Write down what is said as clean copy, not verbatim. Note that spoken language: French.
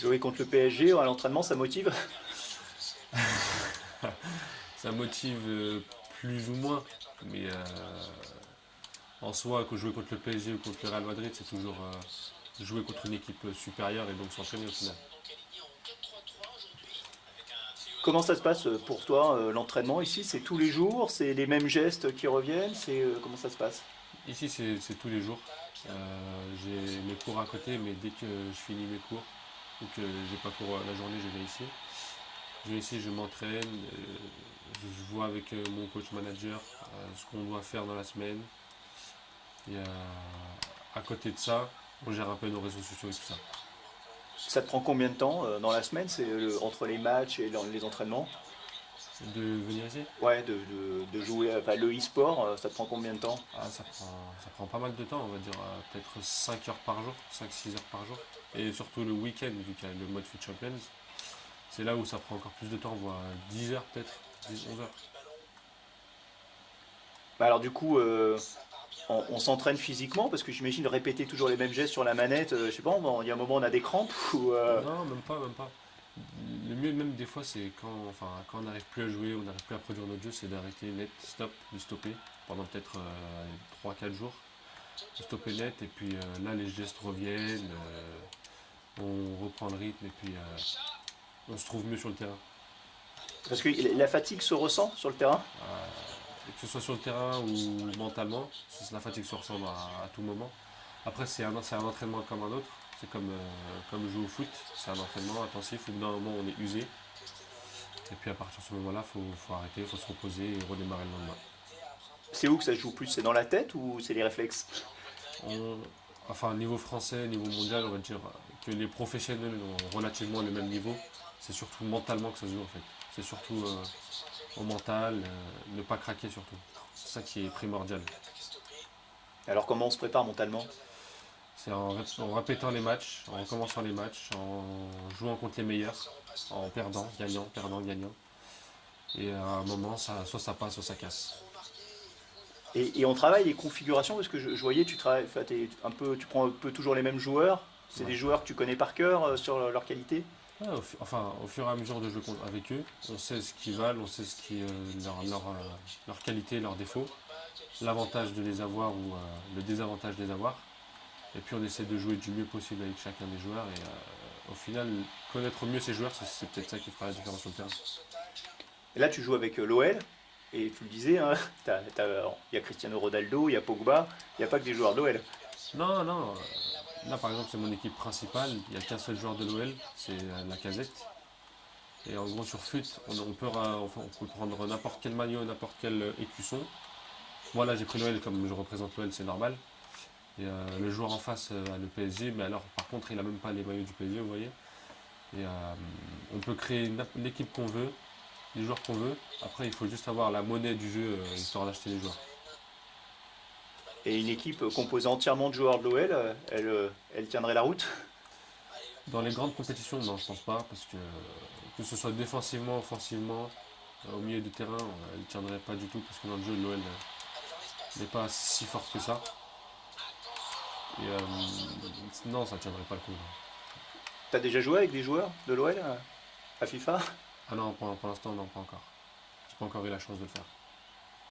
Jouer contre le PSG à l'entraînement, ça motive? Ça motive plus ou moins, mais en soi, que jouer contre le PSG ou contre le Real Madrid, c'est toujours jouer contre une équipe supérieure et donc s'entraîner au final. Comment ça se passe pour toi, l'entraînement ici? C'est tous les jours? C'est les mêmes gestes qui reviennent? Comment ça se passe? Ici, c'est tous les jours. J'ai mes cours à côté, mais dès que je finis mes cours ou que j'ai pas cours la journée, je viens ici. Je viens ici, je m'entraîne, je vois avec mon coach manager ce qu'on doit faire dans la semaine. Et à côté de ça, on gère un peu nos réseaux sociaux et tout ça. Ça te prend combien de temps dans la semaine? Entre les matchs et les entraînements? De venir ici, Ouais, de jouer, enfin, le e-sport, ça te prend combien de temps? ça prend pas mal de temps, on va dire peut-être 5 heures par jour, 5-6 heures par jour. Et surtout le week-end, vu qu'il y a le mode Foot Champions, c'est là où ça prend encore plus de temps, voire 10 heures peut-être, 10-11 heures. Bah alors du coup, on s'entraîne physiquement parce que j'imagine répéter toujours les mêmes gestes sur la manette. Je sais pas, il y a un moment on a des crampes ou Non, même pas, même pas. Le mieux même des fois c'est quand on n'arrive plus à jouer, on n'arrive plus à produire notre jeu, c'est d'arrêter net, stop, de stopper pendant peut-être 3-4 jours. De stopper net et puis là les gestes reviennent, on reprend le rythme et puis on se trouve mieux sur le terrain. parce que la fatigue se ressent sur le terrain. Et que ce soit sur le terrain ou mentalement, la fatigue se ressent à tout moment. Après c'est un entraînement comme un autre, c'est comme jouer au foot, c'est un entraînement intensif où d'un moment on est usé. Et puis à partir de ce moment-là, faut arrêter, faut se reposer et redémarrer le lendemain. C'est où que ça se joue plus? C'est dans la tête ou c'est les réflexes? On- enfin, niveau français, niveau mondial, on va dire que les professionnels ont relativement le même niveau. C'est surtout mentalement que ça se joue en fait. C'est surtout au mental, ne pas craquer surtout. C'est ça qui est primordial. Alors comment on se prépare mentalement? C'est en répétant les matchs, en recommençant les matchs, en jouant contre les meilleurs, en perdant, gagnant. Et à un moment, soit ça passe, soit ça casse. Et on travaille les configurations parce que je voyais tu travailles, enfin, tu prends un peu toujours les mêmes joueurs. C'est des Ouais. joueurs que tu connais par cœur sur leur qualité. Ouais, enfin, au fur et à mesure de jouer avec eux, on sait ce qu'ils valent, on sait ce qui leur qualité, leurs défauts, l'avantage de les avoir ou le désavantage de les avoir. Et puis on essaie de jouer du mieux possible avec chacun des joueurs. Et au final, connaître mieux ces joueurs, c'est peut-être ça qui fera la différence sur le terrain. Et là tu joues avec l'OL et tu le disais, hein, il y a Cristiano Ronaldo, il y a Pogba, il n'y a pas que des joueurs de l'OL. Non, non. Là, par exemple, c'est mon équipe principale. Il n'y a qu'un seul joueur de l'OL, c'est la Casette. Et en gros, sur FUT, on peut prendre n'importe quel maillot, n'importe quel écusson. Moi, là, j'ai pris l'OL comme je représente l'OL, c'est normal. Et le joueur en face a le PSG, mais alors, par contre, il n'a même pas les maillots du PSG, vous voyez. Et on peut créer l'équipe qu'on veut, les joueurs qu'on veut. Après, il faut juste avoir la monnaie du jeu, histoire d'acheter les joueurs. Et une équipe composée entièrement de joueurs de l'OL, elle tiendrait la route. Dans les grandes compétitions, non, je pense pas, parce que ce soit défensivement, offensivement, au milieu du terrain, elle ne tiendrait pas du tout, parce que dans le jeu, l'OL n'est pas si forte que ça. Et non, ça ne tiendrait pas le coup. T'as déjà joué avec des joueurs de l'OL à FIFA? Ah non, pour l'instant, non, pas encore. J'ai pas encore eu la chance de le faire.